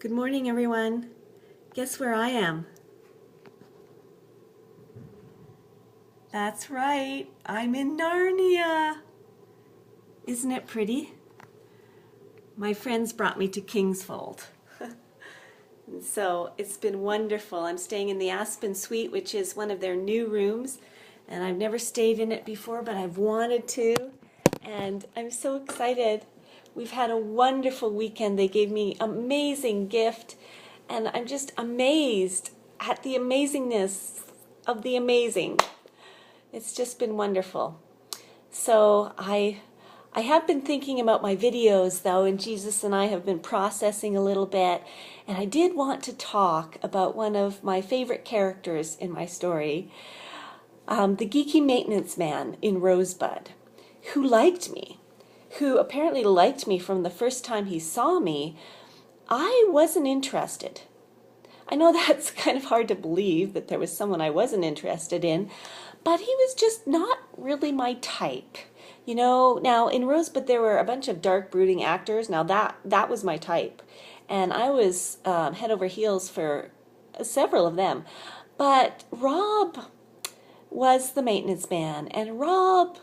Good morning, everyone. Guess where I am? That's right, I'm in Narnia. Isn't it pretty? My friends brought me to Kingsfold. And so it's been wonderful. I'm staying in the Aspen Suite, which is one of their new rooms. And I've never stayed in it before, but I've wanted to. And I'm so excited. We've had a wonderful weekend. They gave me an amazing gift. And I'm just amazed at the amazingness of the amazing. It's just been wonderful. So I have been thinking about my videos, though, and Jesus and I have been processing a little bit. And I did want to talk about one of my favorite characters in my story, the geeky maintenance man in Rosebud, who liked me, who apparently liked me from the first time he saw me. I wasn't interested. I know that's kind of hard to believe that there was someone I wasn't interested in, but he was just not really my type. You know, now in Rosebud there were a bunch of dark, brooding actors. Now that was my type, and I was head over heels for several of them. But Rob was the maintenance man, and Rob,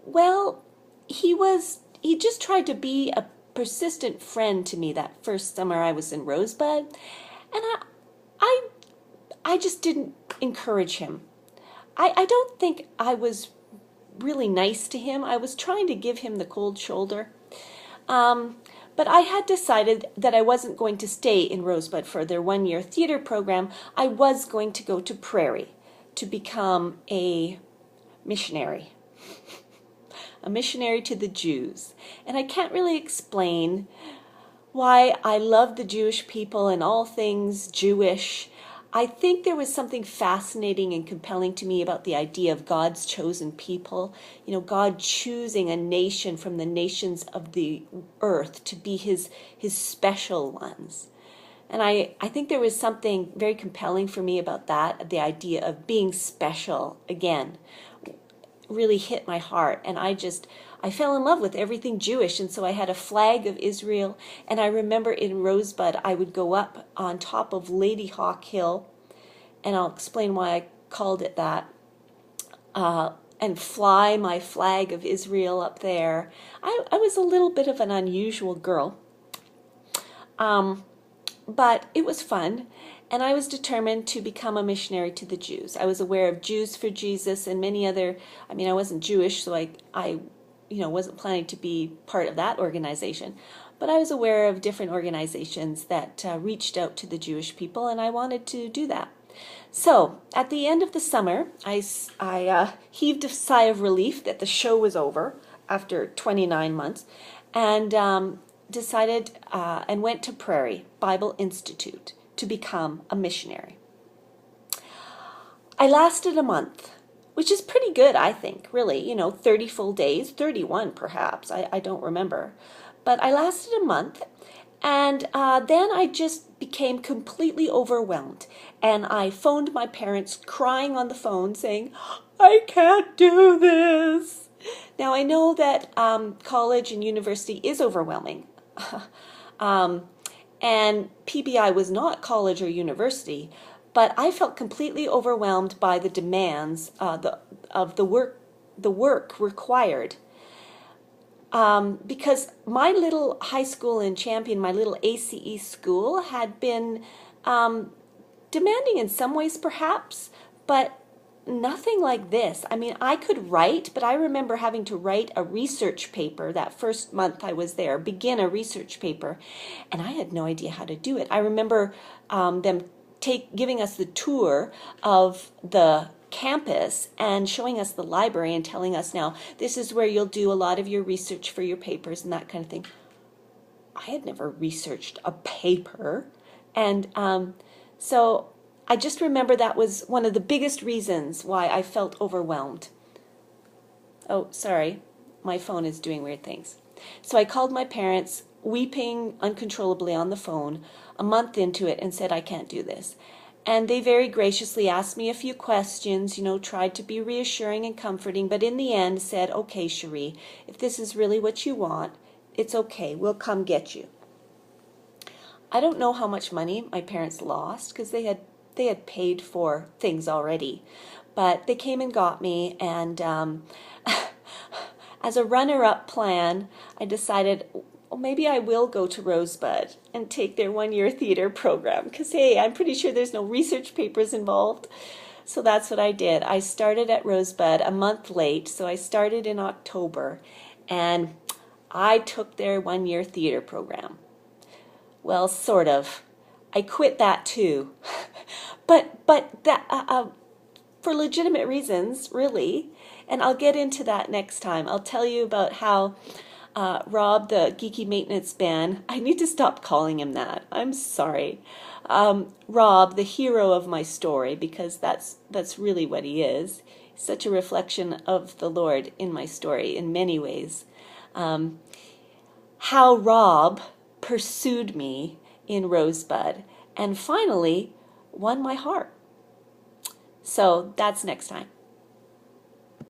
well, he just tried to be a persistent friend to me that first summer I was in Rosebud, and I just didn't encourage him. I don't think I was really nice to him. I was trying to give him the cold shoulder. But I had decided that I wasn't going to stay in Rosebud for their one-year theater program. I was going to go to Prairie to become a missionary. A missionary to the Jews. And I can't really explain why I love the Jewish people and all things Jewish. I think there was something fascinating and compelling to me about the idea of God's chosen people. You know, God choosing a nation from the nations of the earth to be his special ones. And I think there was something very compelling for me about that, the idea of being special again. Really hit my heart, and I fell in love with everything Jewish, and so I had a flag of Israel. And I remember in Rosebud I would go up on top of Lady Hawk Hill, and I'll explain why I called it that, and fly my flag of Israel up there. I was a little bit of an unusual girl, but it was fun. And I was determined to become a missionary to the Jews. I was aware of Jews for Jesus and many other, I wasn't Jewish, so I wasn't planning to be part of that organization. But I was aware of different organizations that reached out to the Jewish people, and I wanted to do that. So at the end of the summer, I heaved a sigh of relief that the show was over after 29 months, and decided and went to Prairie Bible Institute to become a missionary. I lasted a month, which is pretty good, I think, really, 30 full days, 31 perhaps, I don't remember. But I lasted a month, and then I just became completely overwhelmed. And I phoned my parents crying on the phone saying, I can't do this. Now I know that college and university is overwhelming. And PBI was not college or university, but I felt completely overwhelmed by the demands of the work required. Because my little high school in Champion, my little ACE school, had been demanding in some ways perhaps, but nothing like this. I could write, but I remember having to write a research paper that first month I was there, begin a research paper, and I had no idea how to do it. I remember them giving us the tour of the campus and showing us the library and telling us, now, this is where you'll do a lot of your research for your papers and that kind of thing. I had never researched a paper, and so I just remember that was one of the biggest reasons why I felt overwhelmed. Oh, sorry, my phone is doing weird things. So I called my parents, weeping uncontrollably on the phone, a month into it, and said, I can't do this. And they very graciously asked me a few questions, tried to be reassuring and comforting, but in the end said, okay, Cherie, if this is really what you want, it's okay, we'll come get you. I don't know how much money my parents lost because they had paid for things already, but they came and got me, and as a runner-up plan, I decided, well, maybe I will go to Rosebud and take their one-year theater program because, hey, I'm pretty sure there's no research papers involved. So that's what I did. I started at Rosebud a month late, so I started in October, and I took their one-year theater program. Well, sort of. I quit that too, but that for legitimate reasons, really. And I'll get into that next time. I'll tell you about how Rob, the geeky maintenance man, I need to stop calling him that. I'm sorry. Rob, the hero of my story, because that's really what he is. Such a reflection of the Lord in my story in many ways. How Rob pursued me in Rosebud and finally won my heart. So that's next time.